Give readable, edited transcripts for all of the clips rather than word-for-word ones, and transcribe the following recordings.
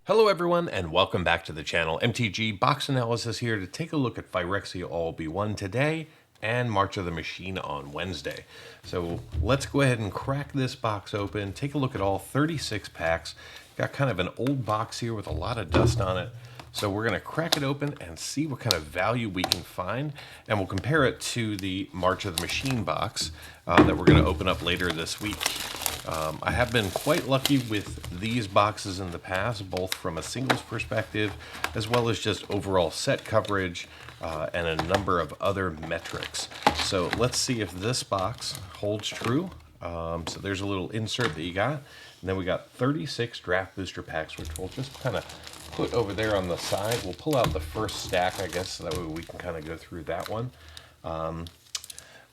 Hello everyone and welcome back to the channel. MTG Box Analysis here to take a look at Phyrexia All Be One today and March of the Machine on Wednesday. So let's go ahead and crack this box open, take a look at all 36 packs. Got kind of an old box here with a lot of dust on it. So we're going to crack it open and see what kind of value we can find, and we'll compare it to the March of the Machine box that we're going to open up later this week. I have been quite lucky with these boxes in the past, both from a singles perspective as well as just overall set coverage and a number of other metrics. So let's see if this box holds true. So there's a little insert that you got, and then we got 36 draft booster packs, which we'll just kind of put over there on the side. We'll pull out the first stack, I guess, so that way we can kind of go through that one.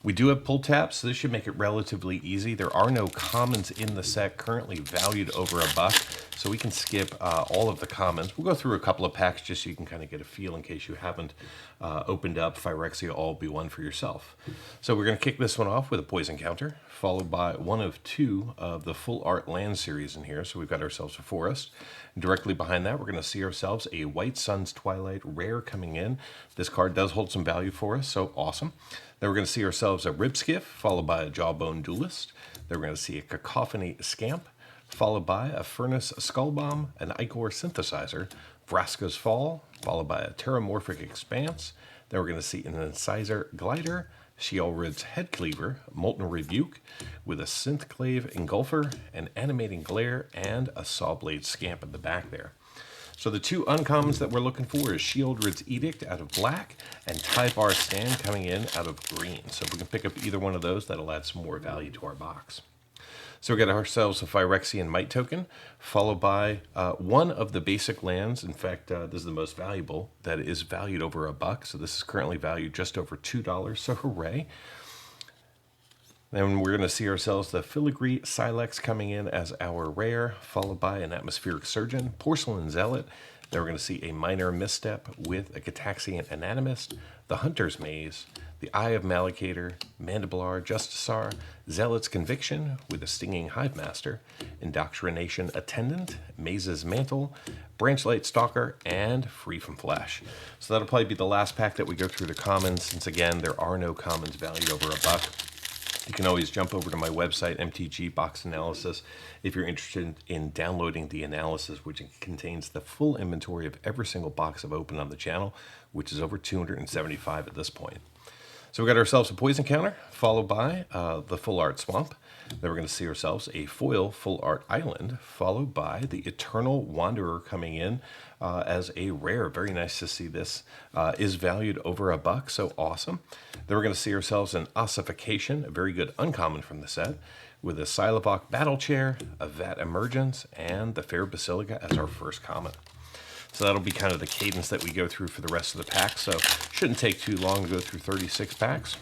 We do have pull tabs, so this should make it relatively easy. There are no commons in the set currently valued over $1, so we can skip all of the commons. We'll go through a couple of packs just so you can kind of get a feel in case you haven't opened up Phyrexia All Be One for yourself. So we're going to kick this one off with a poison counter, followed by one of two of the full art land series in here. So we've got ourselves a forest. And directly behind that, we're going to see ourselves a White Sun's Twilight rare coming in. This card does hold some value for us, so awesome. Then we're going to see ourselves a Ribskiff, followed by a Jawbone Duelist. Then we're going to see a Cacophony Scamp, followed by a Furnace Skullbomb, an Ichor Synthesizer, Vraska's Fall, followed by a Terramorphic Expanse. Then we're going to see an Incisor Glider, Sheolrid's Headcleaver, Molten Rebuke, with a Synthclave Engulfer, an Animating Glare, and a Sawblade Scamp at the back there. So the two uncommons that we're looking for is Sheoldred's Edict out of black and Tyvar Stand coming in out of green. So if we can pick up either one of those, that'll add some more value to our box. So we got ourselves a Phyrexian Might token, followed by one of the basic lands. In fact, this is the most valuable, that is valued over $1. So this is currently valued just over $2, so hooray. Then we're going to see ourselves the Filigree Silex coming in as our rare, followed by an Atmospheric Surgeon, Porcelain Zealot. Then we're going to see a Minor Misstep with a Gataxian Anatomist, the Hunter's Maze, the Eye of Malakator, Mandibular Justisar, Zealot's Conviction with a Stinging Hive Master, Indoctrination Attendant, Maze's Mantle, Branchlight Stalker, and Free from Flash. So that'll probably be the last pack that we go through the commons, since again, there are no commons valued over $1. You can always jump over to my website, MTG Box Analysis, if you're interested in downloading the analysis, which contains the full inventory of every single box I've opened on the channel, which is over 275 at this point. So we got ourselves a poison counter, followed by the full art swamp. Then we're going to see ourselves a foil full art island, followed by the Eternal Wanderer coming in as a rare. Very nice to see this. Is valued over $1, so awesome. Then we're going to see ourselves an Ossification, a very good uncommon from the set, with a Silivok Battle Chair, a Vat Emergence, and the Fair Basilica as our first common. So that'll be kind of the cadence that we go through for the rest of the pack. So shouldn't take too long to go through 36 packs.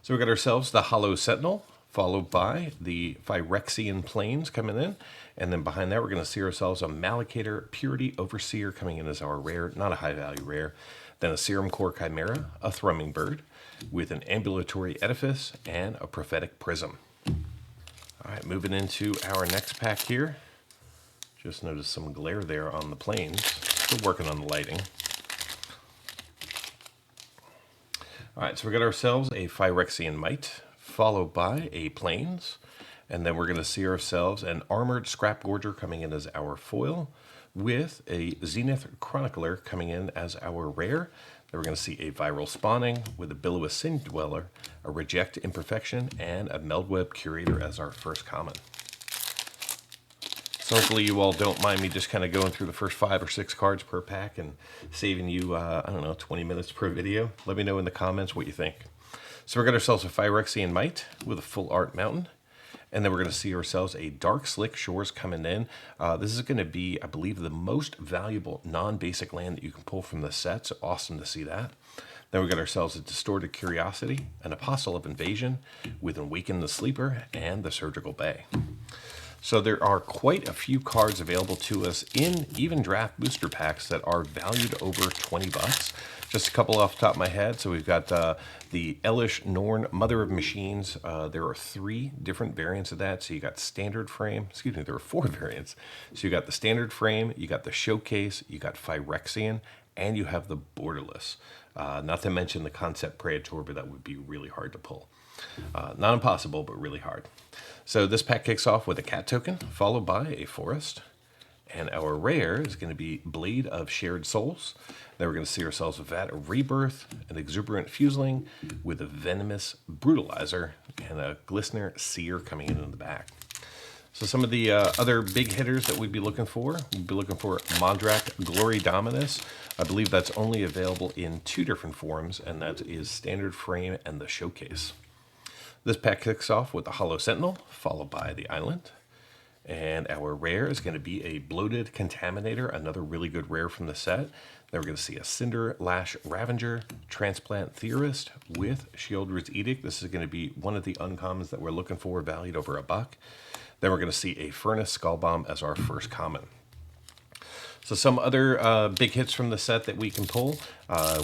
So we got ourselves the Hollow Sentinel, followed by the Phyrexian Plains coming in. And then behind that, we're going to see ourselves a Malakator Purity Overseer coming in as our rare, not a high value rare. Then a Serum Core Chimera, a Thrumming Bird, with an Ambulatory Edifice and a Prophetic Prism. All right, moving into our next pack here. Just noticed some glare there on the planes. Still working on the lighting. All right, so we got ourselves a Phyrexian Might, followed by a Plains, and then we're going to see ourselves an Armored Scrap Gorger coming in as our foil, with a Zenith Chronicler coming in as our rare. Then we're going to see a Viral Spawning with a Billow Sin Dweller, a Reject Imperfection, and a Meldweb Curator as our first common. So hopefully you all don't mind me just kind of going through the first 5 or 6 cards per pack and saving you, I don't know, 20 minutes per video. Let me know in the comments what you think. So we're going to ourselves a Phyrexian Might with a full art mountain. And then we're going to see ourselves a Dark Slick Shores coming in. This is going to be, I believe, the most valuable non-basic land that you can pull from the set. So awesome to see that. Then we got ourselves a Distorted Curiosity, an Apostle of Invasion with Awaken the Sleeper, and the Surgical Bay. So there are quite a few cards available to us in even draft booster packs that are valued over $20. Just a couple off the top of my head. So we've got the Elish Norn, Mother of Machines. There are 3 different variants of that. So you got standard frame. Excuse me, there are 4 variants. So you got the standard frame, you got the showcase, you got Phyrexian, and you have the borderless. Not to mention the concept Praetor, but that would be really hard to pull. Not impossible, but really hard. So this pack kicks off with a cat token, followed by a forest. And our rare is going to be Blade of Shared Souls. Then we're going to see ourselves with that, a Rebirth, an Exuberant Fuseling, with a Venomous Brutalizer, and a Glistener Seer coming in the back. So some of the other big hitters that we'd be looking for, we'd be looking for Mondrak Glory Dominus. I believe that's only available in 2 different forms, and that is Standard Frame and the Showcase. This pack kicks off with the Hollow Sentinel, followed by the Island. And our rare is going to be a Bloated Contaminator, another really good rare from the set. Then we're going to see a Cinder Lash Ravager, Transplant Theorist with Shieldred's Edict. This is going to be one of the uncommons that we're looking for, valued over $1. Then we're going to see a Furnace Skullbomb as our first common. So some other big hits from the set that we can pull,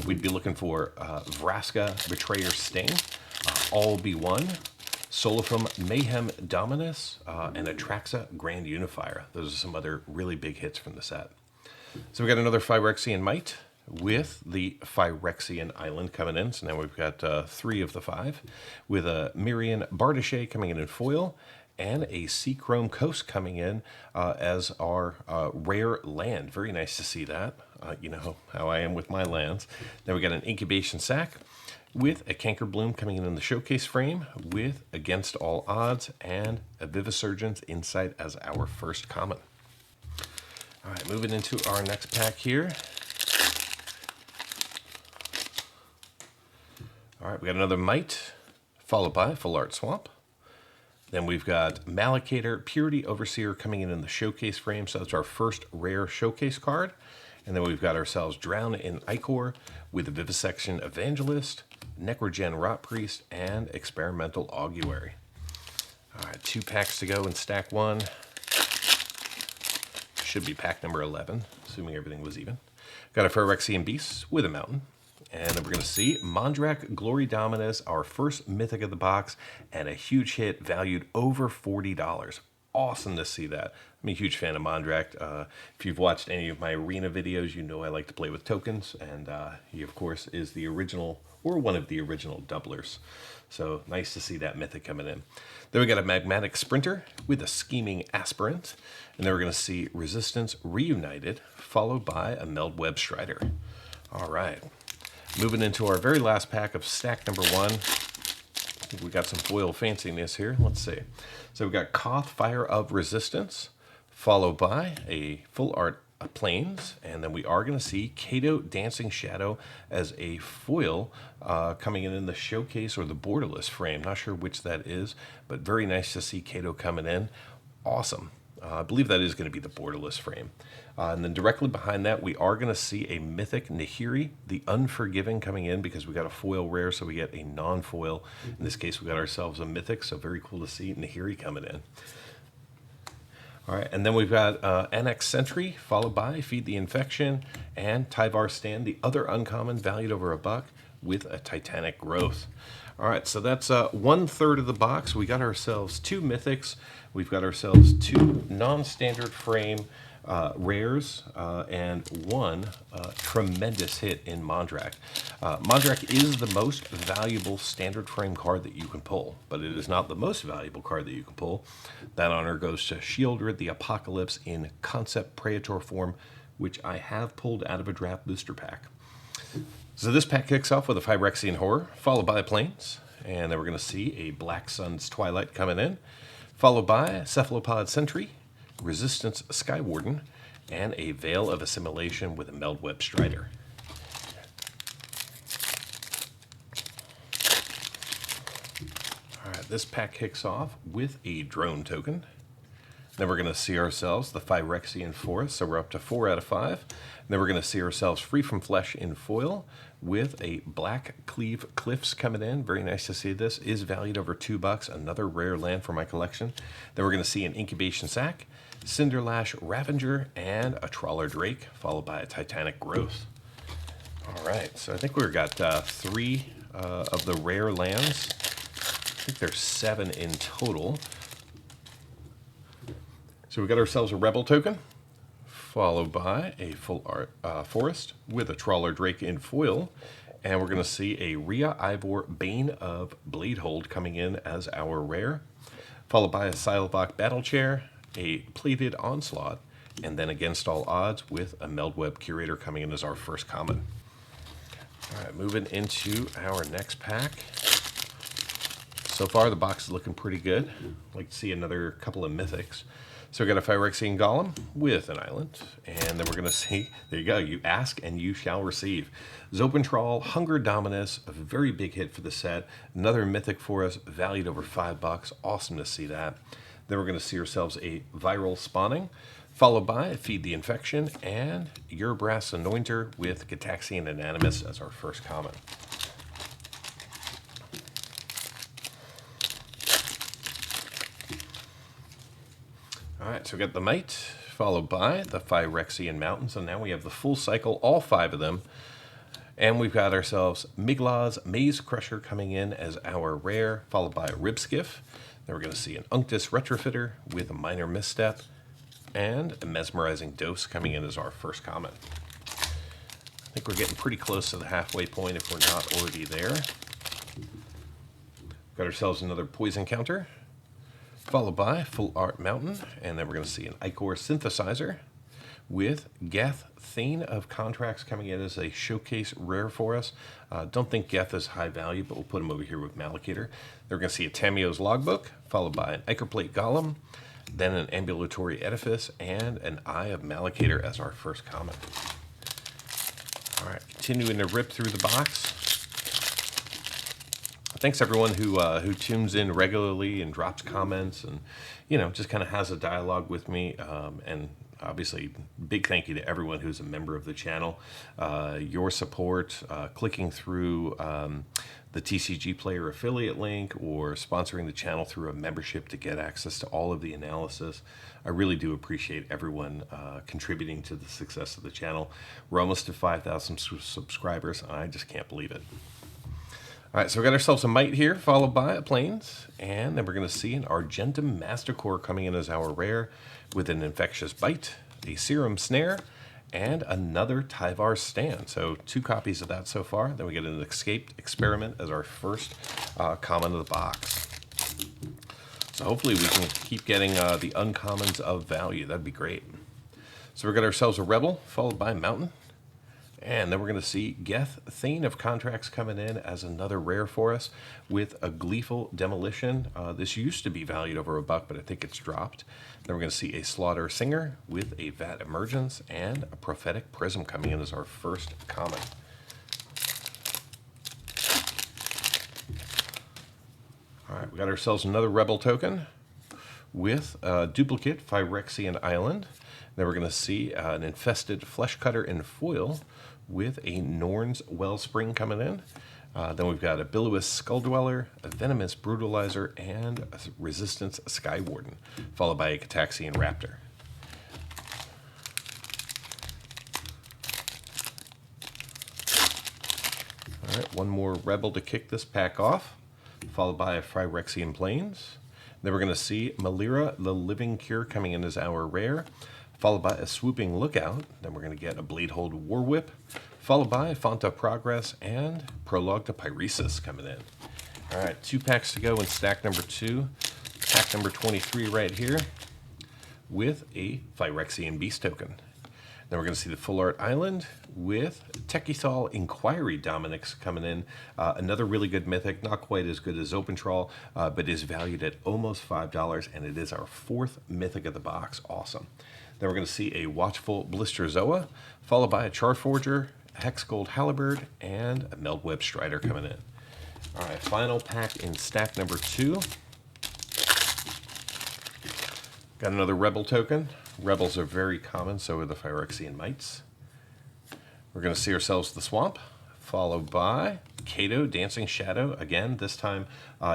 we'd be looking for Vraska Betrayer Sting, All Be One, Solifum Mayhem Dominus, and Atraxa Grand Unifier. Those are some other really big hits from the set. So we got another Phyrexian Might with the Phyrexian Island coming in. So now we've got 3 of the 5, with a Mirian Bardache coming in foil, and a Seachrome Coast coming in as our rare land. Very nice to see that. You know how I am with my lands. Then we got an Incubation Sac, with a Canker Bloom coming in the showcase frame, with Against All Odds, and a Vivisurgence Insight as our first common. All right, moving into our next pack here. All right, we got another Might, followed by Full Art Swamp. Then we've got Malakator Purity Overseer coming in the showcase frame, so that's our first rare showcase card. And then we've got ourselves Drown in Ichor with a Vivisection Evangelist, Necrogen Rot Priest, and Experimental Augury. All right, 2 packs to go in stack 1. Should be pack number 11, assuming everything was even. Got a Phyrexian Beast with a Mountain. And then we're going to see Mondrak Glory Dominus, our first mythic of the box, and a huge hit valued over $40. Awesome to see that. I'm a huge fan of Mondrak. If you've watched any of my arena videos, you know I like to play with tokens, and he, of course, is the original, or one of the original doublers. So nice to see that mythic coming in. Then we got a Magmatic Sprinter with a Scheming Aspirant, and then we're going to see Resistance Reunited, followed by a Meldweb Strider. All right. Moving into our very last pack of stack number 1. I think we got some foil fanciness here. Let's see. So we've got Koth, Fire of Resistance, followed by a Full Art Plains, and then we are going to see Kato Dancing Shadow as a foil coming in the showcase or the borderless frame. Not sure which that is, but very nice to see Kato coming in. Awesome. I believe that is going to be the borderless frame. And then directly behind that, we are going to see a Mythic Nahiri, the Unforgiving, coming in because we got a foil rare, so we get a non-foil. In this case, we got ourselves a Mythic, so very cool to see Nahiri coming in. All right, and then we've got Annex Sentry, followed by Feed the Infection, and Tyvar Stand, the other uncommon, valued over $1, with a Titanic Growth. All right, so that's 1/3 of the box. We got ourselves 2 Mythics. We've got ourselves 2 non-standard frame rares, and 1 tremendous hit in Mondrak. Mondrak is the most valuable standard frame card that you can pull, but it is not the most valuable card that you can pull. That honor goes to Shieldred the Apocalypse in Concept Praetor form, which I have pulled out of a draft booster pack. So this pack kicks off with a Phyrexian Horror, followed by Plains, and then we're going to see a Black Sun's Twilight coming in, followed by Cephalopod Sentry, Resistance Skywarden, and a Veil of Assimilation with a Meldweb Strider. All right, this pack kicks off with a Drone token. Then we're going to see ourselves the Phyrexian Forest, so we're up to 4 out of 5. Then we're going to see ourselves Free from Flesh in foil with a Black Cleave Cliffs coming in. Very nice to see this. Is valued over $2, another rare land for my collection. Then we're going to see an Incubation Sac, Cinderlash Ravager, and a Trawler Drake, followed by a Titanic Growth. All right, so I think we've got 3 of the rare lands. I think there's 7 in total. So we got ourselves a Rebel token, followed by a full art forest with a Trawler Drake in foil. And we're going to see a Rhea Ivor Bane of Bladehold coming in as our rare, followed by a Silevok Battle Chair, a Plated Onslaught, and then Against All Odds with a Meldweb Curator coming in as our first common. All right, moving into our next pack. So far, the box is looking pretty good. I'd like to see another couple of mythics. So we got a Phyrexian Golem with an island, and then we're going to see, there you go, you ask and you shall receive. Zopentrawl, Hunger Dominus, a very big hit for the set. Another mythic for us, valued over $5. Awesome to see that. Then we're going to see ourselves a Viral Spawning, followed by Feed the Infection, and Urabrass Anointer with Gataxian Anonymous as our first common. All right, so we got the Mite, followed by the Phyrexian Mountains, and now we have the full cycle, all 5 of them. And we've got ourselves Miglaz Maze Crusher coming in as our rare, followed by a Ribskiff. Then we're going to see an Unctus Retrofitter with a Minor Misstep, and a Mesmerizing Dose coming in as our first common. I think we're getting pretty close to the halfway point if we're not already there. Got ourselves another Poison Counter, followed by Full Art Mountain, and then we're going to see an Ichor Synthesizer with Geth Thane of Contracts coming in as a showcase rare for us. Don't think Geth is high value, but we'll put him over here with Malakator. Then we're going to see a Tamio's Logbook, followed by an Ichorplate Golem, then an Ambulatory Edifice, and an Eye of Malakator as our first common. All right, continuing to rip through the box. Thanks everyone who tunes in regularly and drops comments and, you know, just kind of has a dialogue with me. And obviously, big thank you to everyone who's a member of the channel. Your support, clicking through the TCG Player affiliate link or sponsoring the channel through a membership to get access to all of the analysis. I really do appreciate everyone contributing to the success of the channel. We're almost to 5,000 subscribers, and I just can't believe it. All right, so we got ourselves a Mite here, followed by a Plains, and then we're going to see an Argentum Mastercore coming in as our rare with an Infectious Bite, a Serum Snare, and another Tyvar Stand. So 2 copies of that so far. Then we get an Escaped Experiment as our first common of the box. So hopefully we can keep getting the uncommons of value. That'd be great. So we got ourselves a Rebel, followed by Mountain. And then we're going to see Geth Thane of Contracts coming in as another rare for us with a Gleeful Demolition. This used to be valued over $1, but I think it's dropped. Then we're going to see a Slaughter Singer with a Vat Emergence and a Prophetic Prism coming in as our first common. All right, we got ourselves another Rebel token with a duplicate Phyrexian Island. Then we're going to see an Infested Flesh Cutter in foil with a Norn's Wellspring coming in. Then we've got a Billuous Skull Dweller, a Venomous Brutalizer, and a Resistance Skywarden, followed by a Gataxian Raptor. All right, one more Rebel to kick this pack off, followed by a Phyrexian Plains. Then we're going to see Malira, the Living Cure, coming in as our rare, followed by a Swooping Lookout. Then we're going to get a Bladehold War Whip, followed by Font of Progress and Prologue to Pyresis coming in. All right, 2 packs to go in stack number 2. Pack number 23 right here with a Phyrexian Beast token. Then we're going to see the Full Art Island with Tekithal Inquiry Dominix coming in. Another really good mythic, not quite as good as Zopentrawl, but is valued at almost $5, and it is our 4th mythic of the box. Awesome. Then we're going to see a Watchful Blister Zoa, followed by a Charforger, Hexgold Halberd, and a Meldweb Strider coming in. All right, final pack in stack number 2. Got another Rebel token. Rebels are very common, so are the Phyrexian Mites. We're going to see ourselves the Swamp, followed by Kato, Dancing Shadow, again, this time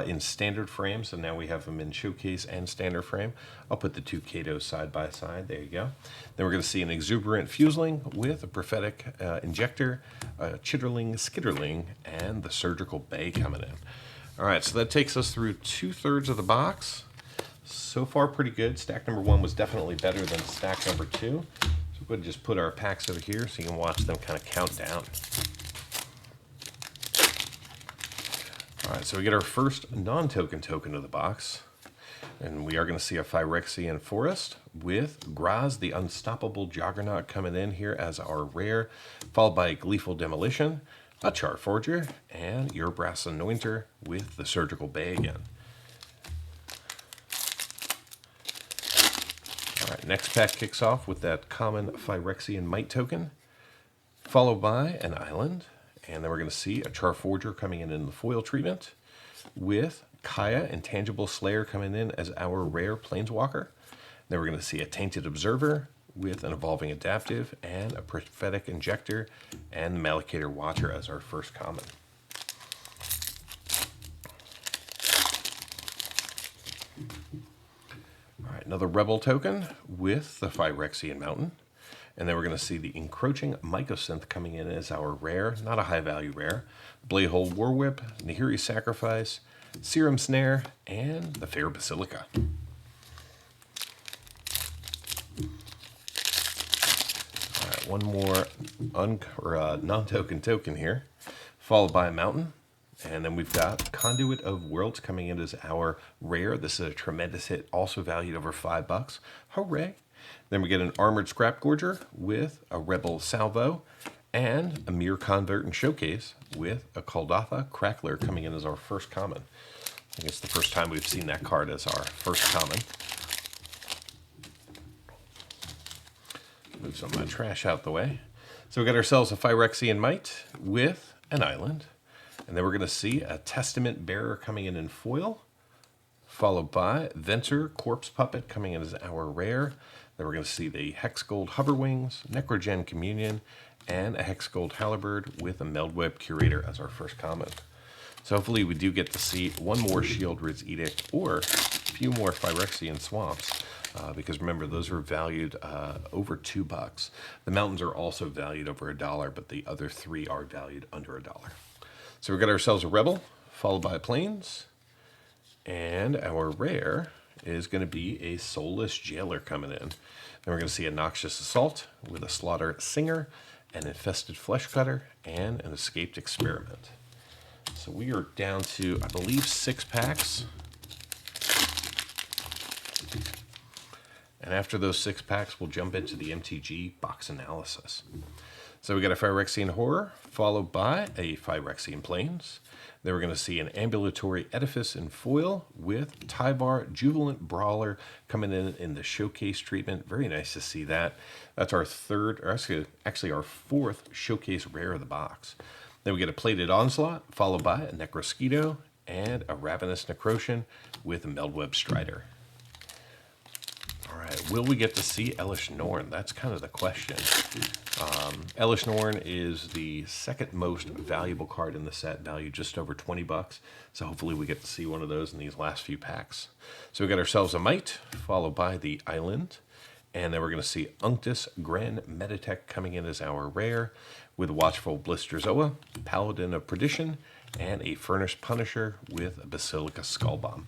in standard frame, so now we have them in showcase and standard frame. I'll put the two Katos side by side, there you go. Then we're going to see an Exuberant Fuseling with a Prophetic Injector, a Chitterling, Skitterling, and the Surgical Bay coming in. All right, so that takes us through 2/3 of the box. So far, pretty good. Stack number 1 was definitely better than stack number 2. So we're going to just put our packs over here so you can watch them kind of count down. All right, so we get our first non-token token of the box. And we are going to see a Phyrexian Forest with Graz, the Unstoppable Juggernaut, coming in here as our rare, followed by Gleeful Demolition, a Charforger, and your Brass Anointer with the Surgical Bay again. All right, next pack kicks off with that common Phyrexian Might token, followed by an Island, and then we're going to see a Charforger coming in the foil treatment with Kaya, Intangible Slayer, coming in as our rare Planeswalker. Then we're going to see a Tainted Observer with an Evolving Adaptive and a Prophetic Injector and the Malakator Watcher as our first common. All right, another Rebel token with the Phyrexian Mountain. And then we're going to see the Encroaching Mycosynth coming in as our rare, not a high value rare, Bladehold Warwhip, Nahiri Sacrifice, Serum Snare, and the Fair Basilica. All right, one more non-token token here, followed by a Mountain. And then we've got Conduit of Worlds coming in as our rare. This is a tremendous hit, also valued over $5. Hooray! Then we get an Armored Scrap Gorger with a Rebel Salvo and a Mirror Convert and Showcase with a Kaldatha Crackler coming in as our first common. I think it's the first time we've seen that card as our first common. Move some of my trash out the way. So we got ourselves a Phyrexian Might with an Island. And then we're going to see a Testament Bearer coming in foil, followed by Venser Corpse Puppet coming in as our rare. Then we're going to see the Hex Gold Hoverwings, Necrogen Communion, and a Hex Gold Halberd with a Meldweb Curator as our first common. So hopefully we do get to see one more Shieldred's Edict or a few more Phyrexian Swamps. Because remember, those are valued over $2. The Mountains are also valued over $1, but the other 3 are valued under $1. So we got ourselves a Rebel, followed by Plains, and our rare is going to be a Soulless Jailer coming in. Then we're going to see a Noxious Assault with a Slaughter Singer, an Infested Flesh Cutter, and an Escaped Experiment. So we are down to, I believe, 6 packs. And after those 6 packs, we'll jump into the MTG Box Analysis. So we got a Phyrexian Horror, followed by a Phyrexian Plains. Then we're going to see an Ambulatory Edifice in foil with Tyvar Jubilant Brawler coming in the Showcase treatment. Very nice to see that. That's our third, or actually our 4th Showcase rare of the box. Then we get a Plated Onslaught, followed by a Necrosquito and a Ravenous Necrocian with a Meldweb Strider. All right, will we get to see Elesh Norn? That's kind of the question. Elesh Norn is the second most valuable card in the set, valued just over $20. So hopefully we get to see one of those in these last few packs. So we got ourselves a Might, followed by the Island. And then we're going to see Unctus Grand Meditech coming in as our rare with Watchful Blister Zoa, Paladin of Perdition, and a Furnace Punisher with a Basilica Skullbomb.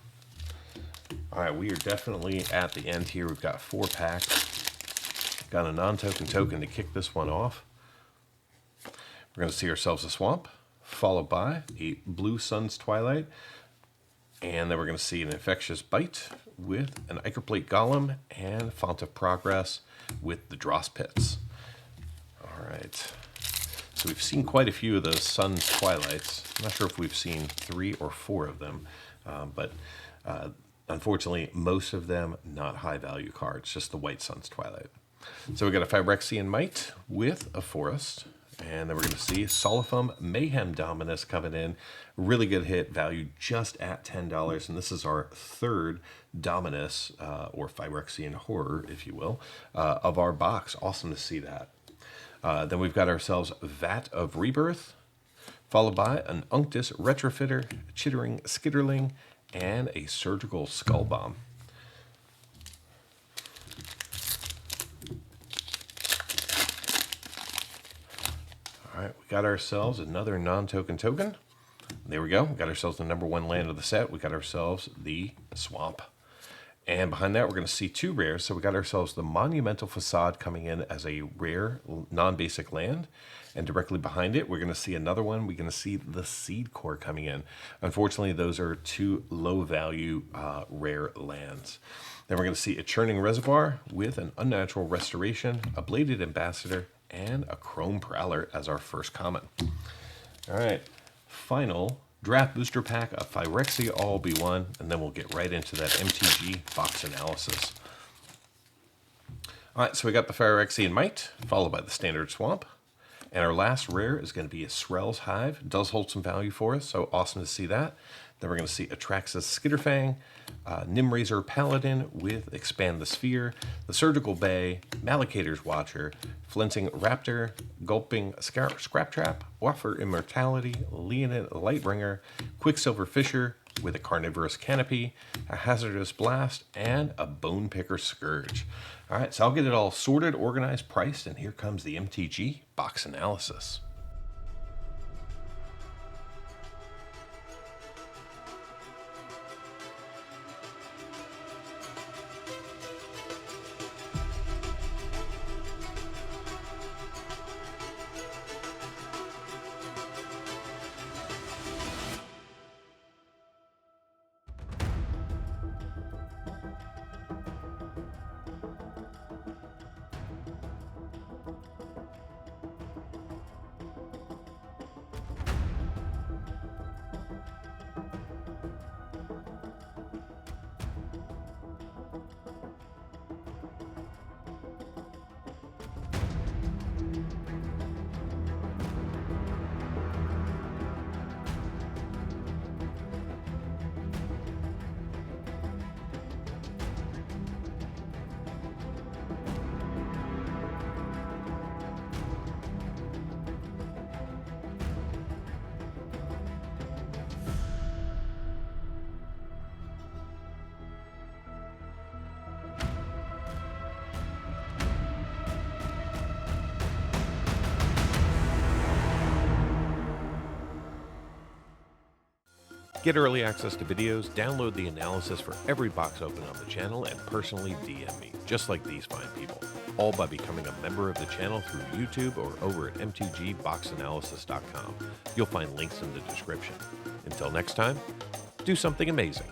All right, we are definitely at the end here. We've got 4 packs. Got a non-token token to kick this one off. We're going to see ourselves a Swamp, followed by a Blue Sun's Twilight. And then we're going to see an Infectious Bite with an Ichorplate Golem and Font of Progress with the Dross Pits. All right. So we've seen quite a few of those Sun's Twilights. I'm not sure if we've seen 3 or 4 of them, but unfortunately, most of them not high-value cards, just the White Sun's Twilight. So we got a Phyrexian Might with a Forest. And then we're going to see Solifum Mayhem Dominus coming in. Really good hit, valued just at $10. And this is our 3rd Dominus, or Phyrexian Horror, if you will, of our box. Awesome to see that. Then we've got ourselves Vat of Rebirth, followed by an Unctus Retrofitter, Chittering Skitterling, and a Surgical Skull Bomb. All right, we got ourselves another non-token token. There we go. We got ourselves the number 1 land of the set. We got ourselves the Swamp. And behind that, we're going to see 2 rares. So we got ourselves the Monumental Facade coming in as a rare non-basic land. And directly behind it, we're going to see another one. We're going to see the Seed Core coming in. Unfortunately, those are 2 low-value rare lands. Then we're going to see a Churning Reservoir with an Unnatural Restoration, a Bladed Ambassador, and a Chrome Prowler as our first common. All right, final draft booster pack of Phyrexia All Be One, and then we'll get right into that MTG Box Analysis. All right, so we got the Phyrexian Might, followed by the Standard Swamp. And our last rare is going to be a Srel's Hive. It does hold some value for us, so awesome to see that. Then we're going to see Atraxas Skitterfang, Nimrazor Paladin with Expand the Sphere, the Surgical Bay, Malikator's Watcher, Flinting Raptor, Gulping Scrap Trap, Waffer Immortality, Leonid Lightbringer, Quicksilver Fisher with a Carnivorous Canopy, a Hazardous Blast, and a Bone Picker Scourge. All right, so I'll get it all sorted, organized, priced, and here comes the MTG Box Analysis. Get early access to videos, download the analysis for every box open on the channel, and personally DM me, just like these fine people, all by becoming a member of the channel through YouTube or over at mtgboxanalysis.com. You'll find links in the description. Until next time, do something amazing.